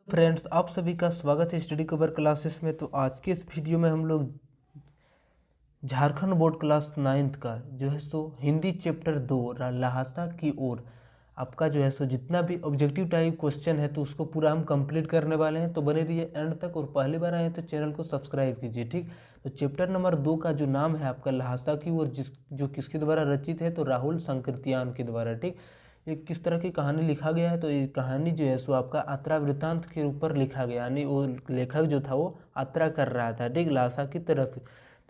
Friends, आप सभी का स्वागत है स्टडी कवर क्लासेस में। तो आज के इस वीडियो में हम लोग झारखंड बोर्ड क्लास 9th का जो है सो हिंदी चैप्टर 2 लहासा की ओर आपका जो है सो जितना भी ऑब्जेक्टिव टाइप क्वेश्चन है तो उसको पूरा हम कंप्लीट करने वाले हैं। तो बने रहिए एंड तक, और पहली बार आए हैं तो चैनल को सब्सक्राइब कीजिए। ठीक, तो चैप्टर नंबर 2 का जो नाम है आपका लहासा की ओर, जो किसके द्वारा रचित है, तो राहुल संकृत्यान के द्वारा। ठीक, ये किस तरह की कहानी लिखा गया है, तो ये कहानी जो है सो आपका यात्रा वृत्तांत के ऊपर लिखा गया, यानी वो लेखक जो था वो यात्रा कर रहा था, ठीक, लहासा की तरफ।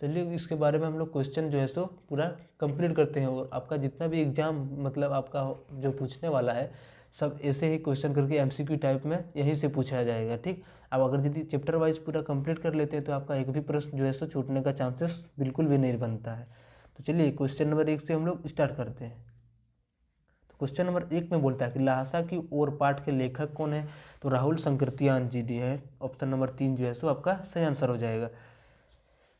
तो चलिए इसके बारे में हम लोग क्वेश्चन जो है सो पूरा कंप्लीट करते हैं। और आपका जितना भी एग्जाम मतलब आपका जो पूछने वाला है सब ऐसे ही क्वेश्चन करके एमसीक्यू टाइप में यहीं से पूछा जाएगा। ठीक, अब अगर यदि चैप्टर वाइज पूरा कंप्लीट कर लेते हैं तो आपका एक भी प्रश्न जो है सो छूटने का चांसेस बिल्कुल भी नहीं बनता है। तो चलिए क्वेश्चन नंबर 1 से हम लोग स्टार्ट करते हैं। क्वेश्चन नंबर 1 में बोलता है कि लहासा की ओर पाठ के लेखक कौन है, तो राहुल संकृत्यान जी डी है। ऑप्शन नंबर 3 जो है सो आपका सही आंसर हो जाएगा।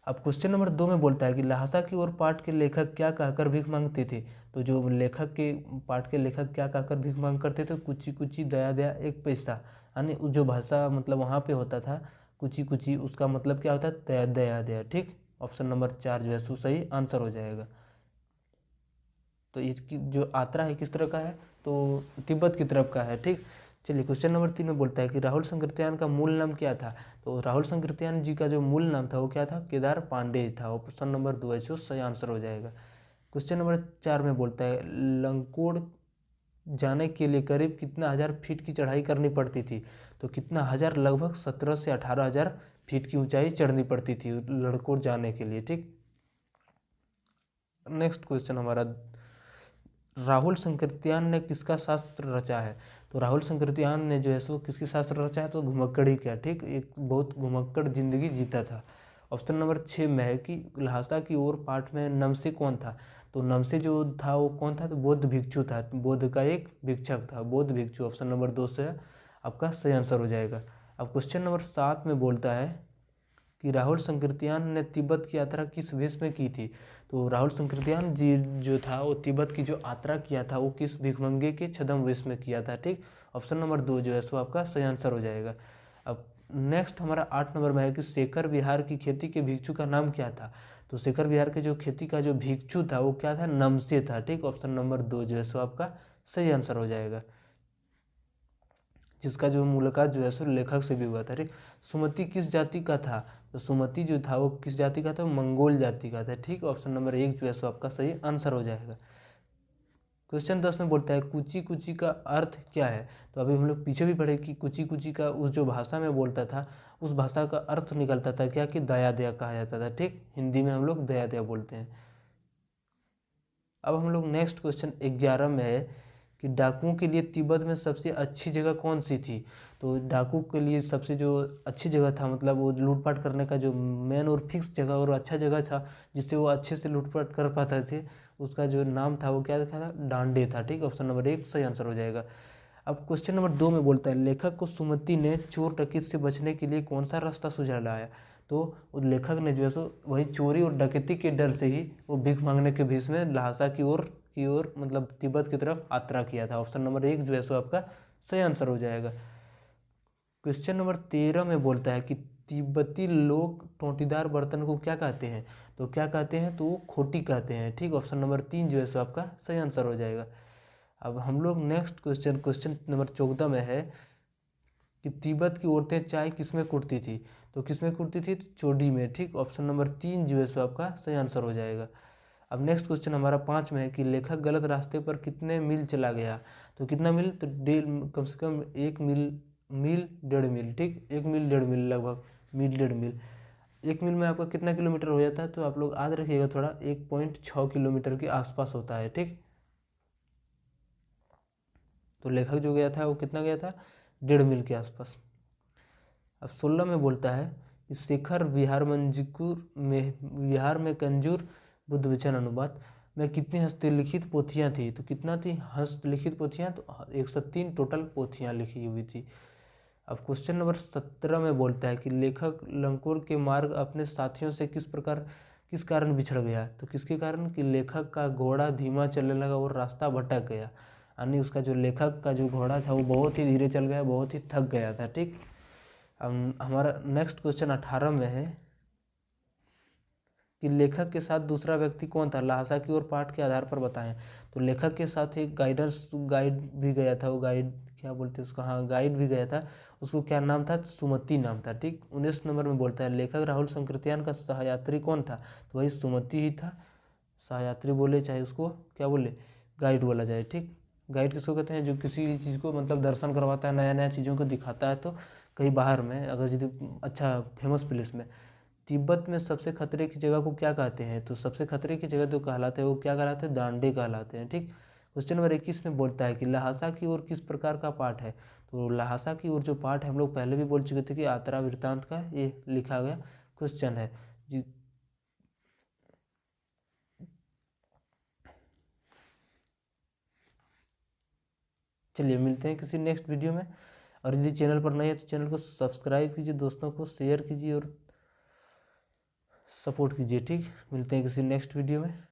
अब क्वेश्चन नंबर 2 में बोलता है कि लहासा की ओर पाठ के लेखक क्या कहकर भीख मांगते थे, तो जो लेखक के पाठ के लेखक क्या कहकर भीख मांग करते थे, कुची कुची दया दया एक पैसा, यानी जो भाषा मतलब वहाँ पे होता था कुची कुची, उसका मतलब क्या होता है, दया दया दया। ठीक, ऑप्शन नंबर 4 जो है सो सही आंसर हो जाएगा। तो इसकी जो यात्रा है किस तरह का है, तो तिब्बत की तरफ का है। ठीक, चलिए क्वेश्चन नंबर 3 में बोलता है कि राहुल संकृत्यान का मूल नाम क्या था, तो राहुल संकृत्यान जी का जो मूल नाम था वो क्या था, केदार पांडे था। ऑप्शन नंबर 2 है जो सही आंसर हो जाएगा। क्वेश्चन नंबर 4 में बोलता है लंकोड़ जाने के लिए करीब कितना हजार फीट की चढ़ाई करनी पड़ती थी, तो कितना हजार, लगभग 17 से 18,000 फीट की ऊंचाई चढ़नी पड़ती थी लंकोड़ जाने के लिए। ठीक, नेक्स्ट क्वेश्चन हमारा, राहुल संकृत्यान ने किसका शास्त्र रचा है, तो राहुल संकृत्यान ने जो है सो किसकी शास्त्र रचा है, तो घुमक्कड़ी का। ठीक, एक बहुत घुमक्कड़ जिंदगी जीता था। ऑप्शन नंबर 6 में है कि लहासा की ओर पाठ में नमसे कौन था, तो नमसे जो था वो कौन था, तो बौद्ध भिक्षु था, बौद्ध का एक भिक्षक था, बौद्ध भिक्षु। ऑप्शन नंबर 2 से आपका सही आंसर हो जाएगा। अब क्वेश्चन नंबर 7 में बोलता है कि राहुल संकृत्यान ने तिब्बत की यात्रा किस वेश में की थी, तो राहुल संकृत्यान जी जो था वो तिब्बत की जो यात्रा किया था वो किस भिखमंगे के छद्म वेश में किया था। ठीक, ऑप्शन नंबर 2 जो है सो आपका सही आंसर हो जाएगा। अब नेक्स्ट हमारा 8 नंबर में है कि शेखर विहार की खेती के भिक्षु का नाम क्या था, तो शेखर विहार के जो खेती का जो भिक्षु था वो क्या था, नमसे था। ठीक, ऑप्शन नंबर 2 जो है सो आपका सही आंसर हो जाएगा, जिसका जो मुलाकात जो है सो लेखक से भी हुआ था। ठीक, सुमति किस जाति का था, तो सुमति जो था वो किस जाति का था, मंगोल जाति का था। ठीक, ऑप्शन नंबर 1 जो है सो आपका सही आंसर हो जाएगा। क्वेश्चन 10 में बोलता है कुची कुची का अर्थ क्या है, तो अभी हम लोग पीछे भी पढ़े कि कुची कुची का उस जो भाषा में बोलता था उस भाषा का अर्थ निकलता था क्या, कि दया दया कहा जाता था। ठीक, हिंदी में हम लोग दया दया बोलते हैं। अब हम लोग नेक्स्ट क्वेश्चन 11 में है कि डाकुओं के लिए तिब्बत में सबसे अच्छी जगह कौन सी थी, तो डाकू के लिए सबसे जो अच्छी जगह था, मतलब वो लूटपाट करने का जो मेन और फिक्स जगह और अच्छा जगह था जिससे वो अच्छे से लूटपाट कर पाते थे, उसका जो नाम था वो क्या था, डांडे था। ठीक, ऑप्शन नंबर 1 सही आंसर हो जाएगा। अब क्वेश्चन नंबर 2 में बोलता है लेखक को सुमति ने चोर डकैत से बचने के लिए कौन सा रास्ता सुझाया, तो उस लेखक ने जो है सो वही चोरी और डकैती के डर से ही वो भीख मांगने के भेष में लहासा की ओर मतलब तिब्बत की तरफ यात्रा किया था। ऑप्शन नंबर 1 जो है सो आपका सही आंसर हो जाएगा। क्वेश्चन नंबर 13 में बोलता है कि तिब्बती लोग टोंटीदार बर्तन को क्या कहते हैं, तो क्या कहते हैं, तो वो खोटी कहते हैं। ठीक, ऑप्शन नंबर 3 जो है सो आपका सही आंसर हो जाएगा। अब हम लोग नेक्स्ट क्वेश्चन नंबर 14 में है कि तिब्बत की औरतें चाय किसमें कुटती थी, तो किसमें कुटती थी, तो चोटी में। ठीक, ऑप्शन नंबर 3 जो है सो आपका सही आंसर हो जाएगा। अब नेक्स्ट क्वेश्चन हमारा 5 में है कि लेखक गलत रास्ते पर कितने मील चला गया, तो कितना मील, तो कम से कम 1 मील, मील 1.5 मील। ठीक, 1 मील 1.5 मील, लगभग मील 1.5 मील। 1 मील में आपका कितना किलोमीटर हो जाता है, तो आप लोग याद रखिएगा थोड़ा, 1.6 किलोमीटर के आसपास होता है। ठीक, तो लेखक जो गया था वो कितना गया था, 1.5 मील के आसपास। अब 16 में बोलता है कि शेखर विहार में कंजूर बुद्ध वचन अनुवाद में कितनी हस्तलिखित पोथियाँ थी, तो कितना थी हस्तलिखित पोथियाँ, तो 103 टोटल पोथियाँ लिखी हुई थी। अब क्वेश्चन नंबर 17 में बोलता है कि लेखक लंकोर के मार्ग अपने साथियों से किस कारण बिछड़ गया, तो किसके कारण, कि लेखक का घोड़ा धीमा चलने लगा और रास्ता भटक गया। यानी उसका जो लेखक का जो घोड़ा था वो बहुत ही धीरे चल गया, बहुत ही थक गया था। ठीक, अब हमारा नेक्स्ट क्वेश्चन 18 में है कि लेखक के साथ दूसरा व्यक्ति कौन था, ल्हासा की और पाठ के आधार पर बताएं। तो लेखक के साथ एक गाइड भी गया था, वो गाइड क्या बोलते हैं उसका, हाँ गाइड भी गया था, उसको क्या नाम था, सुमति नाम था। ठीक, 19 नंबर में बोलता है लेखक राहुल संकृत्यान का सहयात्री कौन था, तो वही सुमति ही था। सहयात्री बोले चाहे उसको क्या बोले, गाइड बोला जाए। ठीक, गाइड किसको कहते हैं, जो किसी चीज़ को मतलब दर्शन करवाता है, नया नया चीज़ों को दिखाता है। तो कहीं बाहर में अगर यदि अच्छा फेमस प्लेस में, तिब्बत में सबसे खतरे की जगह को क्या कहते हैं, तो सबसे खतरे की जगह जो कहलाते हैं वो क्या कहलाते हैं, दांडे कहलाते हैं। ठीक, क्वेश्चन नंबर 21 में बोलता है कि ल्हासा की ओर किस प्रकार का पाठ है। तो ल्हासा की ओर जो पाठ है, हम लोग पहले भी बोल चुके थे कि यात्रा वृत्तांत का ये लिखा गया क्वेश्चन है जी। चलिए मिलते हैं किसी नेक्स्ट वीडियो में, और यदि चैनल पर नए हैं तो चैनल को सब्सक्राइब कीजिए, दोस्तों को शेयर कीजिए और सपोर्ट कीजिए। ठीक, मिलते हैं किसी नेक्स्ट वीडियो में।